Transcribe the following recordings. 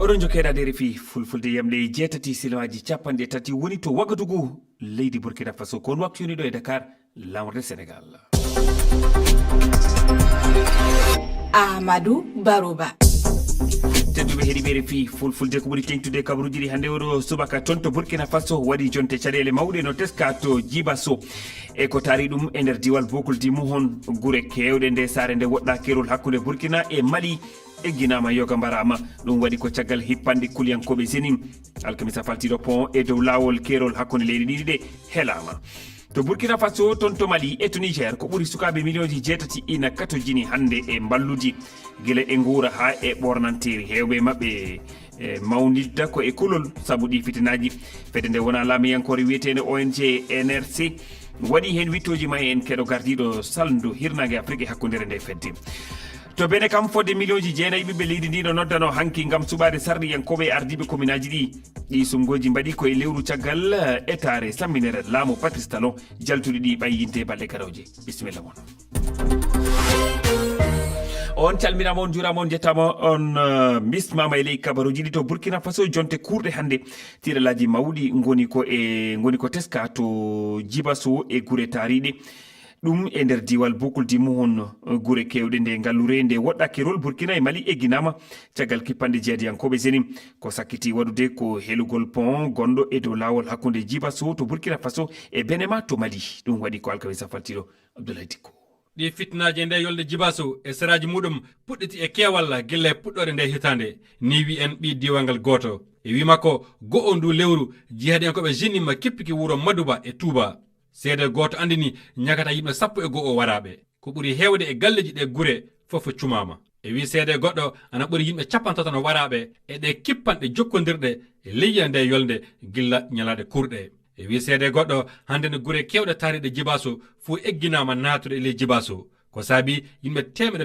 oɗon jokeɗade refi fulfulde yamɗe jeetati silmaji capanɗe tati woni to Wagadugu leydi Burkina Faso kon waktu yoni ɗo e Dakar lamorde Sénégal. Amadou Barouba tedduɓe heeɗiɓe refi fulfulde ko ɓuri tengtude kabaruji ɗi hannde oɗo subaka toon to Burkina Faso waɗi jonte caɗele mawɗe no teska to Djibasso e ko taari ɗum e nder diwal bokuldi muhon gure kewɗe nde saare nde woɗɗa kerol hakkude Burkina e Mali egginama yoga mbarama ɗum waɗi ko caggal hippanɗe kuliyankoɓe senin alkamisa faltiɗo pont e dow lawol kerol hakkude leydi ɗiɗi ɗe helama to Burkina Faso toon to Mali e to Niger ko ɓuri sukaɓe millionji jeetati ina katojini hannde e mballudi guila e guura ha e ɓornanteri hewɓe mabɓe mawnidda ko e kulol saabu ɗi fitinaji fede nde wona laamiyankore wiyetede ONG NRC waɗi hen wittoji ma en keɗo gardiɗo saldu hirnage Afrique hakkudere nde fedde to bene kam fodde millionji jeenayyi ɓiɓɓe leydi ndi no noddano hanki gam suɓade sardiyankoɓe e ardiɓe commune aji ɗi sumgoji mbaɗi koye lewru caggal etare samminere laamu Patrice Talon jaltuɗi ɗi ɓayyinte balɗe karoje bisimilla moon on calminama on jurama on jettama on bismama e ley kabaruji ɗi to Burkina Faso jonte kurɗe hannde tiralaji mawɗi goni ko teska to Djibasso e gure taariɗe ɗum e nder diwal bokuldi muhon gure kewɗe nde ngallure nde woɗɗa kerol Burkina e Mali egginama caggal kippanɗe jeediyankoɓe senin ko sakkiti waɗude ko helugol pont gonɗo e dow lawol hakkude Djibasso to Burkina Faso e Benema to Mali ɗum waɗi ko alkamisa faltiɗo Abdoulaye Dikko ɗi fitnaji nde yolde Djibasso e seraji muɗum puɗɗiti e keewal gille puɗɗore nde hitande ni wi en ɓi diwalngal goto e wima ko go'o ndu lewru jihaɗiyankoɓe jinnima kippiki wuro Madouba e Touba seede goto andini ñagata yimɓe 11 waraɓe ko ɓuri hewde e galleji ɗe gure foof cumama e wi seede goɗɗo ana ɓuri yimɓe 30 waraɓe e ɗe kippanɗe jokkodirɗe e leyya nde yolde gilla ñalade kurɗe e wi seede goɗɗo hande ne gure kewɗe taariɗe Djibasso fuu egginama natude e ley Djibasso ko saabi yimɓe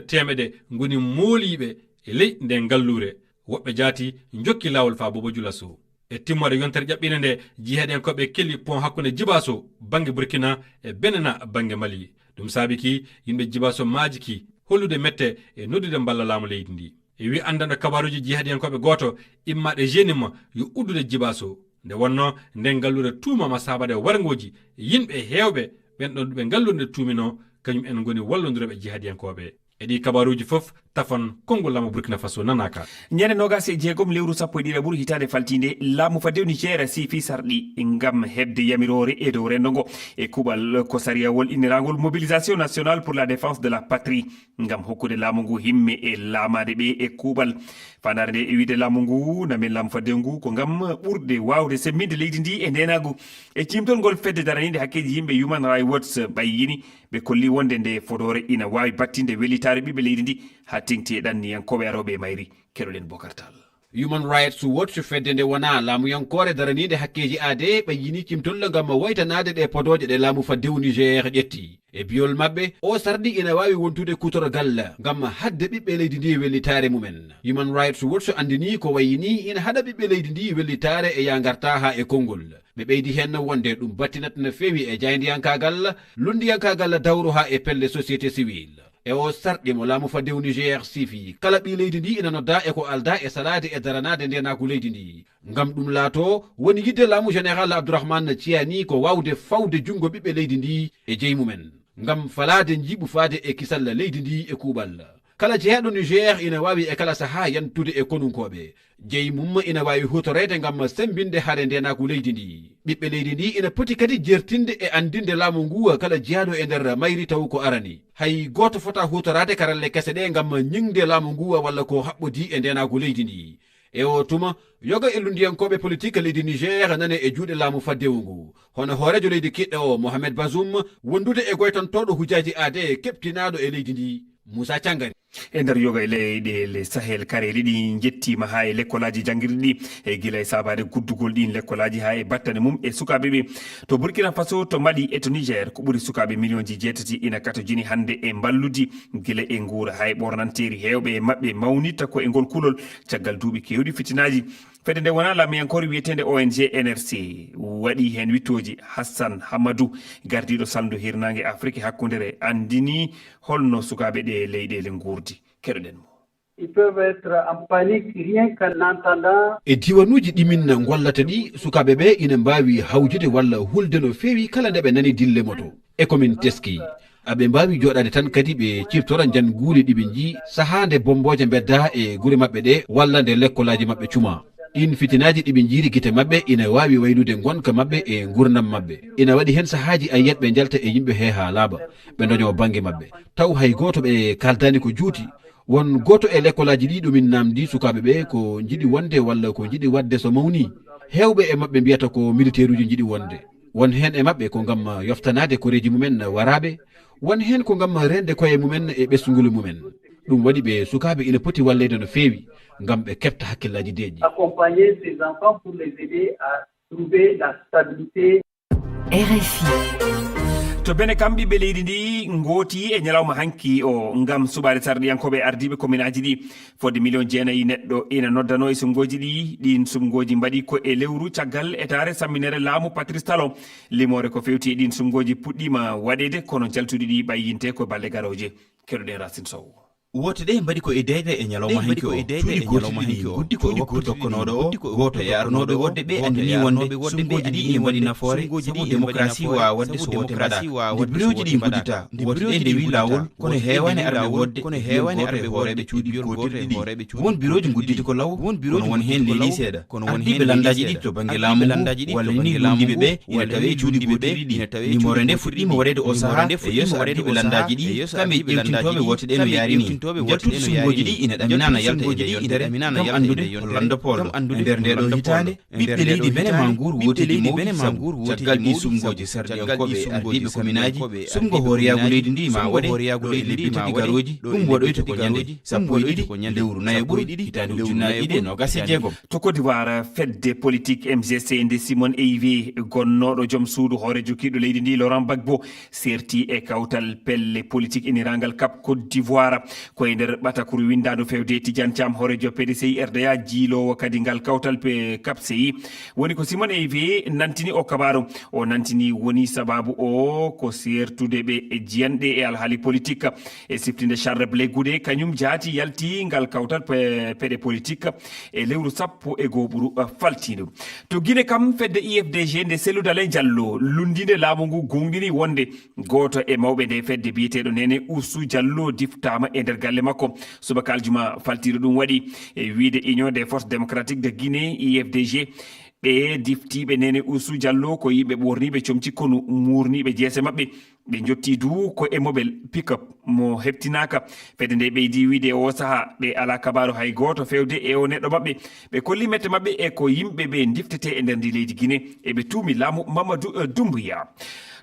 temeɗe goni mooliɓe e ley nde ngallure woɓɓe jaati jokki lawol fa Bobo Dioulasso e timmode yontere ƴaɓɓinde nde jihaɗen koɓe kelli pont hakkude Djibasso banggue Burkina e Benena banggue Mali ɗum saabi ki yimɓe Djibasso maaji ki hollude mette e noddude balla laamu leydi ndi e wi andanɗo kabaruji jihaɗen koɓe goto immaɗe jenima yo uddude Djibasso nde wonno nden gallure tuumama sabade wargoji yimɓe hewɓe ɓenɗon ɓe gallurde tuumino kañum en goni wallodiroɓe jihadiyankoɓe e ɗi kabaruji fof tafon konngol laamu Burkina Faso nanaka ñande nogas e jeegom lewru sappo e ɗiɗi ɓuuri hitande faltinde laamu fadde Niger sifi sarɗi gam hebde yamirore e dow rendo ngo e kuɓal ko sariyawol inniragol mobilisation nationale pour la défense de la patrie gam hokkude laamu ngu himme e laamade ɓe e kuɓal fandare nde e wiide laamu ngu namen laamu fadde ngu ko gam ɓurde wawde semminde leydi ndi e ndenagu e cimtol ngol fedde daranide hakkeji yimɓe Human Rights Watch ɓayyini ɓe kolli wonde nde fodore ina wawi battinde welitare ɓiɓɓe leydi ndi ha tengti e ɗanniyankoɓe aroɓe mayri keɗoɗen Bokartal Human Rights Watch fedde nde wona laamuyankore daranide hakkeji aade ɓayyini cimtolla gam waytanade ɗe podoje ɗe laamu faddewu Niger ƴetti e biyol mabɓe o sardi ina wawi wontude kutorogal gam hadde ɓiɓɓe leydi ndi wellitare mumen Human Rights Watch andini ko wayini ina haɗa ɓiɓɓe leydi ndi wellitare e yangarta ha e konngol ɓe ɓeydi hen wonde ɗum battinat no fewi e jaydiyankagal lundiyankagal dawro ha e pelle société civile e o sarɗimo laamu faddewu Niger sifi kala ɓi leydi ndi ina nodda e ko alda e salade e daranade ndenaku leydi ndi ngam ɗum laato woni yidde laamu général Abdourahmane Tiani ko wawde fawde jungo ɓiɓɓe leydi ndi e jeymumen ngam falade jiiɓu faade e kisalla leydi ndi e kuuɓal kala jeeyaɗo Niger ina wawi e kala saha yantude e konunkoɓe jeymum ina wawi hutorede gam sembinde haare ndenaku leydi ndi ɓiɓɓe leydi ndi ina poti kadi jertinde e andinde laamu ngu kala jeeyaɗo e nder mayri taw ko arani hay goto fota hutorade karalle kese ɗe gam ñingde laamu ngu walla ko haɓɓodi e ndenaku leydi ndi e o tuma yoga e lundiyankoɓe politique leydi Niger nane e juuɗe laamu faddewu ngu hono hoorejo leydi kiɗɗo o Mohamed Bazoum wondude e goytantoɗo hujaji aade keɓtinaɗo e leydi ndi Moussa Thiangari e nder yoga e leyɗele Sahel kareɗe ɗi jettima ha e l'écolaji jangguirɗi ɗi e guila e sabade guddugol ɗin l'écolaji ha e battane mum e sukaɓeɓe to Burkina Faso to Mali e to Niger ko ɓuuri sukaɓe millionji jeetati ina katojini hande e mballudi guila e guura ha e ɓornanteri hewɓe e mabɓe mawnitta ko e ngol kulol caggal duuɓi kewɗi fitinaji fede nde wona laamiyankore wiyetede ONG NRC waɗi hen wittoji Hassan Hamadou gardiɗo saldu hirnangue Afrique hakkudere andini holno sukaɓe ɗe leyɗele gurdi keɗoɗen mo ils peuvent être en panique rien qu'en entendant. e diwanuji ɗimin gollata ɗi sukaɓe ɓe ina mbawi hawjude walla hulde no feewi kala nde ɓe nani dille moto e komin teski aɓe mbawi joɗade tan kadi ɓe ciftora jan guuli ɗiɓe jii sahande bomboje bedda e guure mabɓe ɗe walla nde lekkolaji mabɓe cuma ɗin fitinaji ɗiɓe jiiri guite mabɓe ina wawi waylude gonka mabɓe e gurdam mabɓe ina waɗi hen sahaji a yiyat ɓe jalta e yimɓe he ha laaɓa ɓe doño banggue mabɓe taw hay goto ɓe kaldani ko juuti won goto e lekkolaji ɗi ɗumin namdi sukaɓe ɓe ko jiɗi wonde walla ko jiɗi wadde so mawni hewɓe e mabɓe mbiyata ko militaire uji jiɗi wonde won hen e mabɓe ko gam yoftanade koreji mumen waraɓe won hen ko gam rende koye mumen e ɓesgol mumen ɗum waɗi ɓe sukaɓe ina poti wallede no feewi gam ɓe kefta hakkillaji deeƴi Accompagner ces enfants pour les aider à trouver la stabilité. RFI. to bene kam ɓiɓɓe leydi ndi gooti e ñalawma hanki o ngam suɓade sarɗiyankoɓe ardiɓe commune aji ɗi fodde million jeenayyi neɗɗo ina noddano e sumgoji ɗi ɗin sumgoji mbaɗi ko e lewru caggal etare samminere laamu patrice talon limore ko fewti e ɗin sumgoji puɗɗima waɗede kono jaltuɗi ɗi ɓayyinte ko balle garoje keɗoɗen racine sow wote ɗe mbaɗi ko e deyde e ñalawma hanki o cuuɗi gotiɗi guddi ko waktu tokkonoɗo o goto e arnoɓe wodde ɓe andini wonde sumgoji ɗi ine mbaɗi nafoore sabu démocratie wawa wadde so wote mbaɗa nde bureauji ɗi guddita wote ɗe nde wi lawol kono hewani arɓe wodde kono hewani arɓe hooreɓe cuuɗi gotirɗi ɗi won bureauji gudditi ko law kono won hen leeli seeɗa ardiɓe landaji ɗi to banggue laamu walla ni lundiɓe ɓe ina tawe cuuɗi gotirɗi ɗi nimore nde fuɗɗima waɗede o saaha e yesso ardiɓe landaji ɗi kamɓe ƴewtintoɓe wote ɗe no yarini jattude sumgoji ɗi ina ɗaminana yalta e yontere kam andude hollanndo polo e nder nde ɗo hitande ɓiɓɓe leydi bene mangour wotidi mawɗi caggal ɗi sumgoji sardiyankoɓe ardiɓe communaji sumgo hooriyagu leydi ndi ma waɗe ɗo e lebbi tati garoji ɗum waɗoyta ko ñande sappo e ɗiɗi lewru nayo ɓuuri hitande ujunnaje ɗiɗi e nogas e jeegom to Côte d'Ivoire fedde politique MGC nde Simon Eyvé gonnoɗo joom suudu hoore jokiɗo leydi ndi Laurent Gbagbo serti e kawtal pelle politique inirangal cap Côte d'Ivoire koye nder ɓatakuru windado fewde Tidiane Thiam horejo PDCI RDA jiilowo kadi ngal kawtal pe cap CI woni ko Simon Eyvé nantini o kabaru o nantini woni sababu o ko sertude ɓe e jiyanɗe e alhaali politique e siftinde Charles Blé Goudé kañum jaati yalti ngal kawtal peɗe politique e lewru sappo e goɓuru faltidu to Guinée kam fedde IFDG nde Cellou Dalein Diallo lundinde laamu ngu gonɗini wonde goto e mawɓe nde fedde biyeteɗo Néné Oussou Diallo diftama e nder galle makko subaka aljuma faltiru ɗum waɗi e wiide Union des forces démocratiques de Guinée IFDG ɓe diftiɓe Néné Oussou Diallo ko yimɓe ɓorniɓe comci kono murniɓe jeese mabɓe ɓe jotti du ko e mobile pick-up mo heptinaka fede nde ɓeydi wiide o saaha ɓe ala kabaru hay goto fewde e o neɗɗo mabɓe ɓe kolli mette mabɓe e ko yimɓe ɓe diftete e nder ndi leydi Guinée eɓe tuumi laamu Mamadou Doumbouya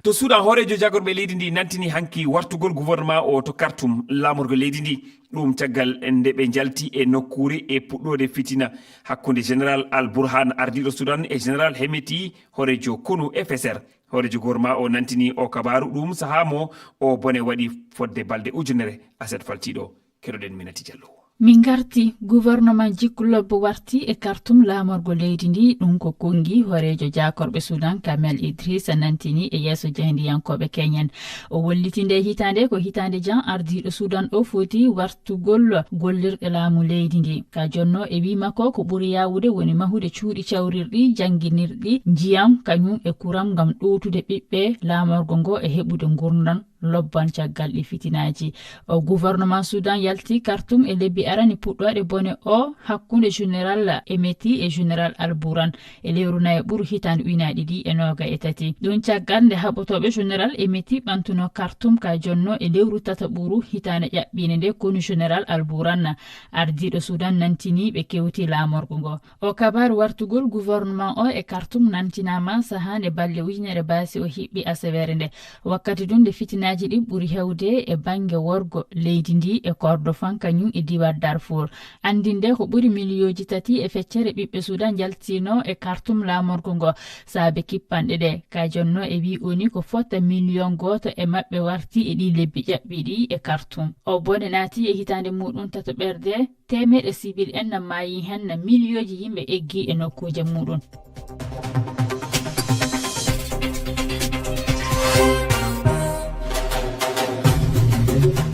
to Soudan hoorejo jagorɓe leydi ndi nantini hanki wartugol gouvernement o to Khartoum laamorgo leydi ndi ɗum caggal nde ɓe jalti e nokkure e puɗɗode fitina hakkunde général Al Burhan ardiɗo Soudan e général Hemeti horejo konu FSR horejo gouvernement o nantini o kabaru ɗum saaha mo o bone waɗi fodde balde ujunere aset faltiɗo keɗoɗen Minati Diallo min garti gouvernement jikkulobo warti e Khartoum laamorgo leydi ndi ɗum ko kongi horejo jakorɓe Soudan Kamel Idrissa nantini e yeeso jehndiyankoɓe Kenyan o wolliti nde hitande ko hitande jan ardiɗo Soudan o foti wartugol gollirɗe laamu leydi ndi ka jonno e wi makko ko ɓuuri yawude woni mahude cuuɗi cawrirɗi jangguinirɗi jiyam kañum e kuram gam ɗowtude ɓiɓɓe laamorgo ngo e heɓude gurdam lobban caggal ɗi fitinaji o gouvernement Soudan yalti Khartoum e lebbi arani puɗɗoɗe bone o hakkunde général Hemeti e général Al Burhan e lewru nayo ɓuuru hitande ujunaje ɗiɗi e noga e tati ɗum caggal nde haɓotoɓe général Hemeti ɓantuno Khartoum ka jonno e lewru tata ɓuuru hitande ƴaɓɓine nde konu général Al Burhan ardiɗo Soudan nantini ɓe kewti laamorgo ngo o kabaru wartugol gouvernement o e Khartoum nantinama saaha nde balle ujunere basi o hiɓɓi asawere nde wakkati ɗum nde fitina ɗi ɓuuri hewde e bange worgo leydi ndi e Kordofan kañum e diwar Darfour andinde ko ɓuuri milliyoji tati e feccere ɓiɓɓe Soudan jaltino e Khartoum laamorgo ngo saabe kippanɗe ɗe ka jonno e wi oni ko fotta million goto e mabɓe warti e ɗi lebbi ƴaɓɓiɗi e Khartoum o bone naati e hitande muɗum tato ɓerde temeɗe civil en mayi hen milliyoji yimɓe eggi e nokkuje muɗum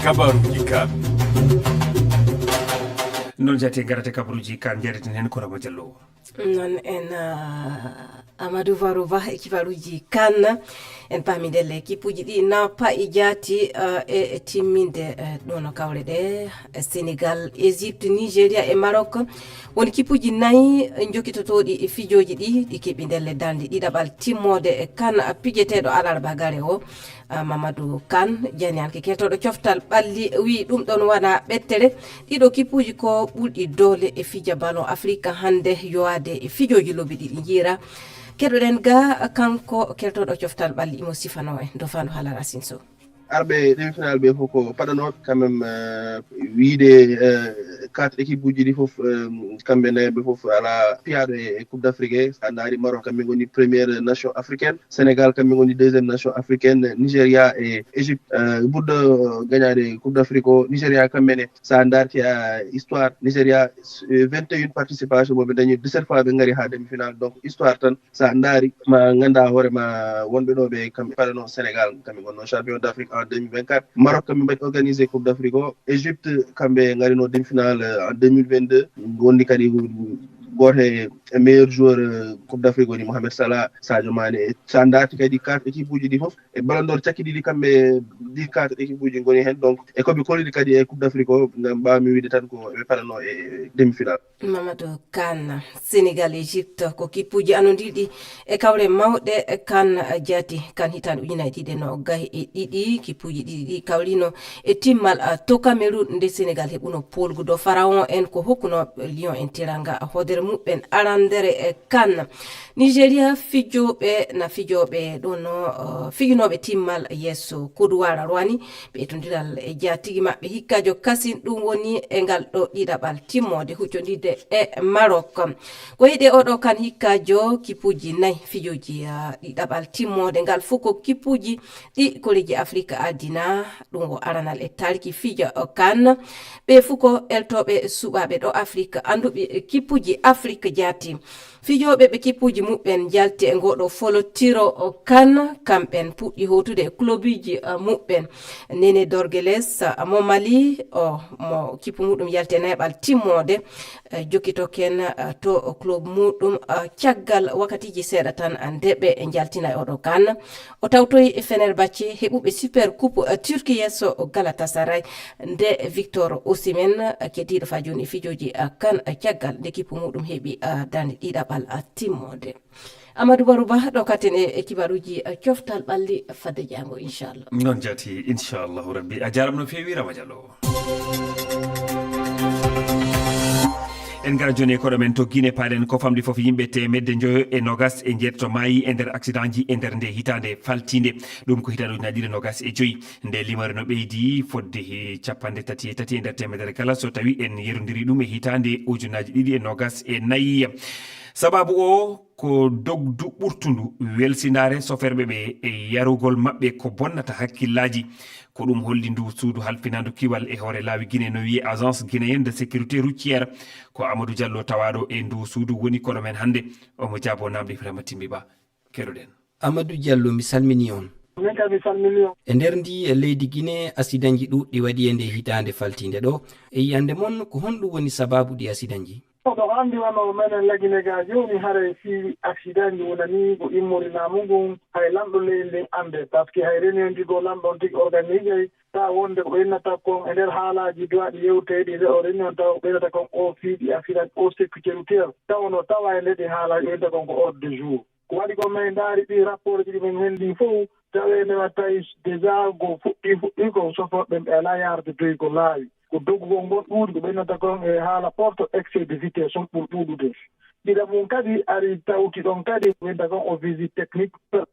kabaruji kaɓe non jate garate kabaruji kan jareten hen ko Rama Diallo non en Amadou Varouba e kibaruji kan en pamidelle kipuji ɗi nappa e jaati e timminde ɗo no kawle ɗe Sénégal, Égypte, Nigéria e Maroc woni kipuji nayi jokkitotoɗi e fijoji ɗi keɓi nder leddalde ɗiɗaɓal timmode e kan pijeteɗo alarba gare o Mamadou Kane janiyanke kettoɗo coftal ɓalli wi ɗum ɗon wona ɓettere ɗiɗo kipuji ko ɓurɗi doole e fija ballon Afrique hande yowade e fijoji lobbi ɗiɗi jiira keɗoɗen ga kanko keltoɗo coftal ɓalli imo sifano en dofano haala Racine Sow arɓe demi-finale ɓe fof ko paɗanoɓe quand même wiide 4 équipe uji ɗi fof kamɓe nayeɓe fof ala piyaɗo e coupe d'Afrique sa daari Maroc kamɓe goni première nation africaine, Sénégal kamɓe goni deuxième nation africaine, Nigéria e Égypte ɓurɗo gagnade coupe d'Afrique o Nigéria kamɓene sa darti histoire Nigéria 21 participation moɓe dañi 17 fois ɓe gari ha demi-finale donc histoire tan sa daari ma ganda hoorema wonɓe ɗo ɓe kamɓe paɗano Sénégal kamɓe gonno champion d'Afrique en 2024 Maroc kamɓe mbaɗi organisé coupe d'Afrique o Égypte kamɓe garino demi-finale en 2022 wonni kadi goto e meilleur joueur coupe d'Afrique woni Mohamed Salah, Sadio Mané sa darti kadi 4 équipe uji ɗi fof e ballon d'or cakkiɗiɗi kamɓe ɗi 4 équipe uji goni hen donc e koɓe kolliɗi kadi e coupe d'Afrique o ngam mbawmi wiide tan ko ɓe paɗano e demi-finale. Mamadou Kane Sénégal Égypte ko kippuji anodiɗi e kawle mawɗe kan jaati kan hitande ujunnaje ɗiɗi no gahi e ɗiɗi kippuji ɗiɗi ɗi kawlino e timmal to Cameroun nde Sénégal heɓuno polgudo Pharaon en ko hokkuno Lion en tiranga hodere muɓɓen arandere e kan Nigéria fijoɓe ɗo no fijinoɓe timmal yesso Kodowara Rwani ɓe tondiral e jatigi maɓɓe hikkajo kasin ɗum woni e ngal ɗo ɗiɗaɓal timmode huccodide e Maroc ko yiɗe oɗo kan hikkajo kipuji nayi fijoji ɗiɗaɓal timmode ngal fof ko kipuji ɗi koleji Afrique addina ɗum o aranal e tariki fija kan ɓe fof ko eltoɓe suɓaɓe ɗo Afrique anduɓe kipuji Afrique jaati fijoɓe ɓe kippuji muɓɓen jalti e ngoɗo folotiro kan kamɓen puɗɗi hotude e clubiji muɓɓen Nene Dorgeles mo Mali mo kippu muɗum yalti e nayaɓal timmode jokkito ken to club muɗum caggal wakkatiji seeɗa tan ndeɓe e jaltina e oɗo kan o tawtoyi e Fenerbahce heɓuɓe super coupe Turquie yesso Galatasaray nde Victor Osimhen keddiɗo fa joni e fijoji kan caggal nde kippu muɗum heeɓi dande ɗiɗaɓal timmode. Amadou Barouba ɗo katen e kibaruji coftal ɓalli fadde jango inchallah non jati inchallahu rabbi a jarama no fewi Rama Diallo en gara joni e koɗo men to Guinée paɗen ko famɗi foof yimɓe temedde joyo e nogas e jetto maayi e nder accident ji e nder nde hitande faltinde ɗum ko hitande ujunaje ɗiɗi nogas e joyyi nde limore no ɓeydi fodde capanɗe tati e nder temedere kala so tawi en yerodiri ɗum e hitande ujunaje ɗiɗi e nogas e nayyi sababu o ko dogdu ɓurtundu welsinare soferɓe ɓe e yarugol maɓɓe ko bonnata hakkillaji ko ɗum holli ndu suudu halfinandu kiwal e hoore laawi Guinée no wiye agence guinéenne de sécurité routière ko Amadou Diallo tawaɗo e ndu suudu woni koɗo men hannde omo jaabo namde Ibrahima Timbi Ba keɗoɗen. Amadou Diallo mi salmini on. min kam mi salmini on. E nder ndi leydi Guinée accident ji ɗuɗɗi waɗi e nde hitande faltinde ɗo e yiyande mon ko honɗum woni sababu ɗi accident ji. ɗo anndi wano menen lagine ga joni hara fi accident ji wonani ko immori namugu hay lamɗo leydi ndin ande par ce que hay renendigo lamɗon tigi organisé ta wonde ko ɓeynata kon e nder haalaji duwaɗi yewteɗi nde o renion taw ɓeynata kon o fiiɗi accident o sécurité routiére tawono tawa e nde ɗi haalaji ɓeynata kon ko ordre de jour ko waɗi ko min daari ɗi rapport ji ɗi min hendi fof tawe ndewa tawi déjà go fuɗɗi ko soforɓe ɓe ala yarde doyi ko laawi ko doggugol ngol ɗuuɗi ko ɓeynata kon e haala porte excès de vitesse on ɓuri ɗuuɗude ɗiɗa mum kadi ari tawti ɗon kadi ɓeynata kon o visite technique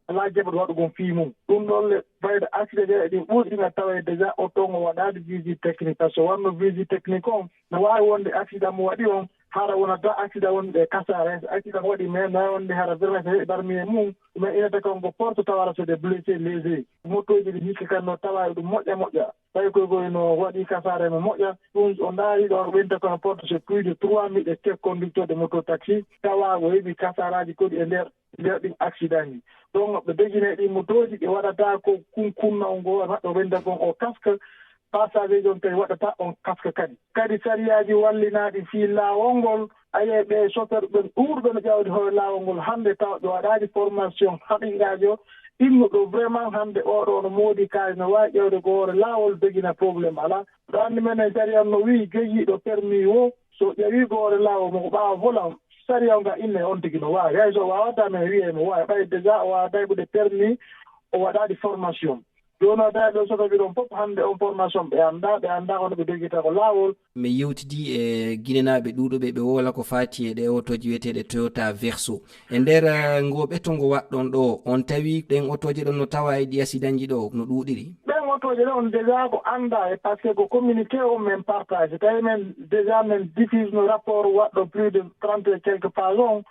ala jaɓaɗo waɗugon fii mum ɗum ɗon le fayde accident ɗe ɗin ɓurɗina tawa déjà auton o waɗade visite technique par ce que wanno visite technique on no wawi wonde accident mo waɗi on hara wonata accident wonde kasare accident waɗi mais na wonde hara vraiment heɓi darmi e mum ɗumen inata kon ko porte tawara so de blessé léger motoji ɗi hikka kan no tawa ɗum moƴƴa tawi koye no waɗi kasare mo moƴƴa ɗum o daari ɗo ɓenta kono porte c'est plus de 3000 e tek conducteur de moto taxi tawa o heɓi kasaraji koɗi e nder ɗin accident ji donc ɓe dejine ɗi motoji ɗi waɗata ko kunkunnaw ngo maɓɓe ɓenta kon o casque passager on tawi waɗata on kaska kadi sariyaji wallinaɗi fi laawol ngol aye ɓe chauffeur ɓen ɗuurɓe no ƴawde hoore laawol ngol hannde taw ɓe waɗaji formation haqiqajo innuɗo vraiment hannde oɗo no moodi kaari no wawi ƴewde ko hoore laawol dogina probléme ala ɗo anndi menen sariya no wi jogiiɗo permis o so ƴewi ko hoore laawol mo ko ɓaawa volant sariya nga inne on tigi no waawi hay so wawata men wiye mo waawi ɓay déjà o wawa dayɓude permis o waɗaɗi formation joni o dawi ɗo sotoɓe ɗon fof hannde on formation ɓe annda hono ɓe dogita ko laawol. mi yewtidi e guinenaɓe ɗuɗuɓe ɓe wola ko fati e ɗe otoji wiyeteɗe Toyota Verso e nder ngo ɓetto ngo waɗɗon ɗo on tawi ɗen otoji ɗon no tawa e ɗi accident ji ɗo no ɗuɗiri ɓen otoji ɗo on déjà ko anda e par ce que ko communiqué o men partage tawi men déjà men diffuse no rapport waɗɗo plus de 30 et quelques pages on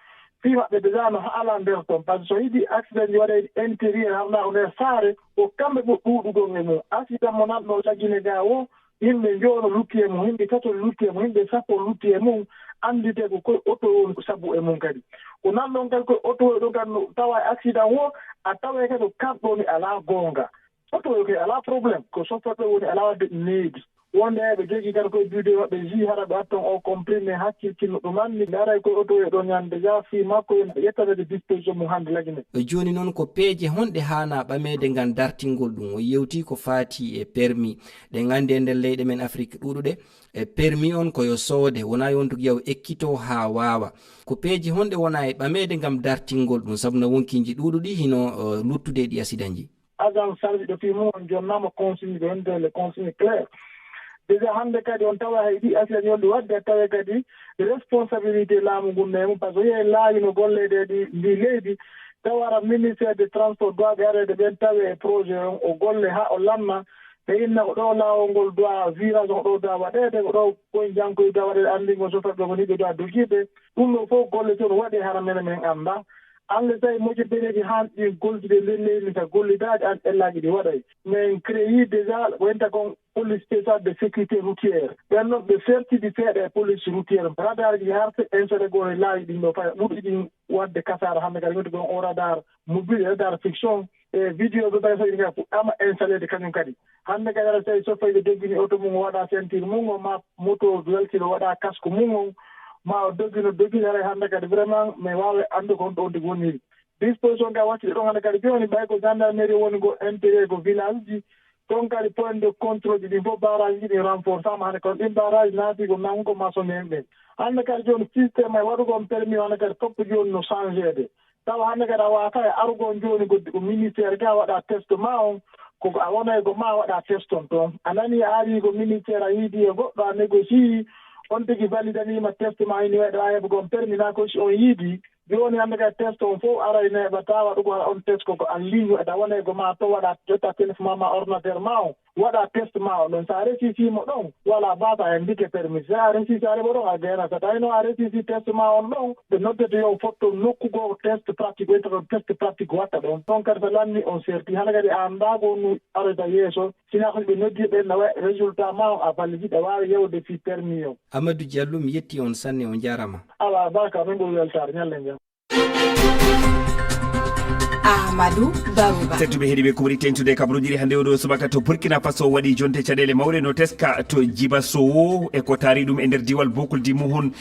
fi maɓɓe déjà no haala nder toon par ce que so yiɗi accident ji waɗa intérieur hamna ko nder saare ko kamɓe ɓo ɗuɗugon e mum accident mo nanɗo cagine ga o yimɓe joono lutti e mum yimɓe tato lutti e mum yimɓe sappo lutti e mum andite ko koye auto woni ko sabu e mum kadi ko nanɗon kadi koye auto ɗo kadi no tawa e accident o a tawa kadi ko kamɗo ni ala goonga auto o koye ala probléme ko chauffeur ɗo woni ala wadde needi wonde ɓe jogii kadi koye buude maɓɓe ji hara ɓe atton o comprimé hakkilkinno ɗum anni ɓe aray koye auto ɗo ñande déjà fi makko yen ɓe ƴettanede disposition mum hannde lagine joni noon ko peeje honɗe haana ɓamede ngam dartingol ɗum o yewti ko faati e permis ɗe gandi e nder leyɗe men Afrique ɗuɗuɗe e permis on koyo soode wona yontugo yaw ekkito ha wawa ko peeje honɗe wona e ɓamede ngam dartingol ɗum saabu no wonkiji ɗuɗuɗi hino luttude ɗi accident ji agent charge de fi mum on jonnama consigne de wonde les consignes claires déjà hannde kadi on tawa hay ɗi accident yonɗi wadde tawa kadi responsabilité laamu ngun ne mum par ce que yehi laawi no golleɗe ɗi ndi leydi tawara ministére de transport doit ɓe arede ɓen tawe e projet on o golle ha o lamma ɓe inna ko ɗo laawol ngol doit virage ko ɗo doit waɗede ko ɗo koye jankoye doit waɗede anndingo chauffeur ɓe ko ni ɓe doit dogiɓe ɗum ɗo fof golle toon waɗi hara mene men annda Allah tawi moƴƴeɗeji hanɗi goldude lelleyni ka gollidade an ellaji ɗi waɗay mais créé déjà wonta kon police spécial de sécurité routière ɓen noon ɓe fertiɗi seeɗa e police routière radar ji harte inséré goo e laawi ɗin ɗo faya ɓurɗi ɗin wadde kasara hannde kadi wonti gon o radar mobile radar fiction e vidéo ɗo tawi soɗi ka fuɗɗama installé kañum kadi hannde kadi aɗa tawi chauffeur doggini auto mum o waɗa ceinture mum o ma moto weltiɗo waɗa casque mum o ma o doggini aray hannde kadi vraiment mais wawa anndu ko honɗo ndigi woniri disposition ka wacciɗe ɗon hannde kadi joni ɓay ko gendarmerie woni go intérieur ko village ji ɗon kadi point de contrôle ji ɗin fof barrage ji ɗin renforcement hannde kono ɗin barrage naati ko nango maçonné en ɓen hannde kadi joni systéme ay waɗugon permis hannde kadi foppo joni no changé de tawa hannde kadi a wata e arugon joni ko ministére ga waɗa test ma on koko a wonay ko ma waɗa test on toon a nani a ari ko ministére a yiidi e goɗɗo a négocie on tigi validanima test ma ini waɗa heɓa gon permis na ko si on yiidi joni hannde kadi test on fof aray neɓata waɗugo on test koko en ligne waɗa wona ko ma to waɗa jotta téléphone ma ordinateur ma o waɗa test ma o ɗon sa récifimo ɗon voilà bata en ndike permis sa récifi a reɓo ɗon a gena so tawino a récifi test ma on ɗon ɓe noddete yo fotto nokkugo test pratique wonta ɗon test pratique watta ɗon ɗon kadi so lanni on certi hannde kadi a andago no arata yeeso sina ko ɓe noddi ɓen no waɗi résultat ma o a valide a wawi yewde fi permis o. Amadou Diallo mi yetti on sanne on jarama. Ala barka min ɓuri weltare ñallen jam. Amadou Bamba tedduɓe heeɗiɓe kuɓuri tengtude kabaruji hannde oɗo subaka to Burkina Faso waɗi jonte caɗele mawɗe no teska to Djiba Sowo e ko taari ɗum e nder diwal bokuldi muhon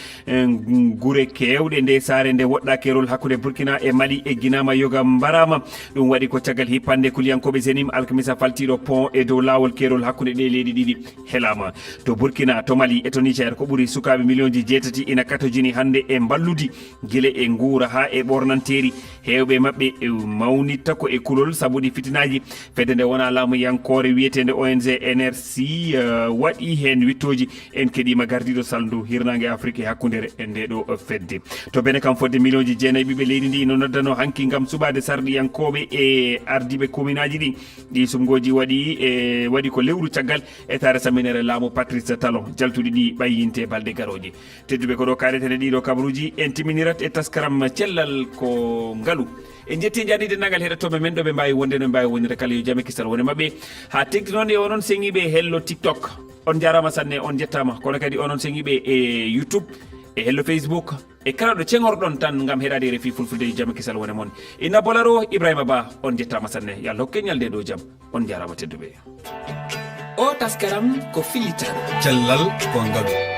guure kewɗe nde saare nde woɗɗa kerol hakkude Burkina e Mali e Guinama yoga mbarama ɗum waɗi ko caggal hippande kuliyankoɓe zenim alkamisa faltiɗo pont e dow lawol kerol hakkude ɗe leydi ɗiɗi helama to Burkina to Mali e to Niger ko ɓuuri sukaɓe million ji 7 ina katojini hannde e mballudi guila e guura ha e ɓornanteri hewɓe mabɓe mawnitta ko e kulol sabuɗi fitinaji fedde nde wona laamu yankore wiyetende ONG NRC waɗi hen wittoji en keɗima gardiɗo saldu hirnangue Afrique hakkudere e nde ɗo fedde to bene kam fodde million ji 9 ɓiɓe leydi ndi no noddano hanki gam suɓade sarɗiyankoɓe e ardiɓe commune aji ɗi ɗi sumgoji waɗi ko lewru caggal e tare saminere laamu Patrice Talon jaltuɗi ɗi ɓayyinte balɗe garoje tedduɓe ko ɗo kaɗetene ɗiɗo kabaruji en timinirat e taskaram cellal ko ngaalu en jetti jaɗide nagal heɗotoɓe men ɗo ɓe mbawi wonde no mbawi wonire kala yo jaame kisal wone mabɓe ha tegti noon e onon sengiɓe hello TikTok on jarama sanne on jettama kono kadi onon sengiɓe e YouTube e hello Facebook e kala ɗo cengorɗon tan gam heɗade refi fulfulde yo jaame kisal wone moon ina bolaro Ibrahima Ba on jettama sanne yo Allah hokke ñalde ɗo jaam on jarama tedduɓe. o taskaram ko fillitaɗo cellal ko ngadu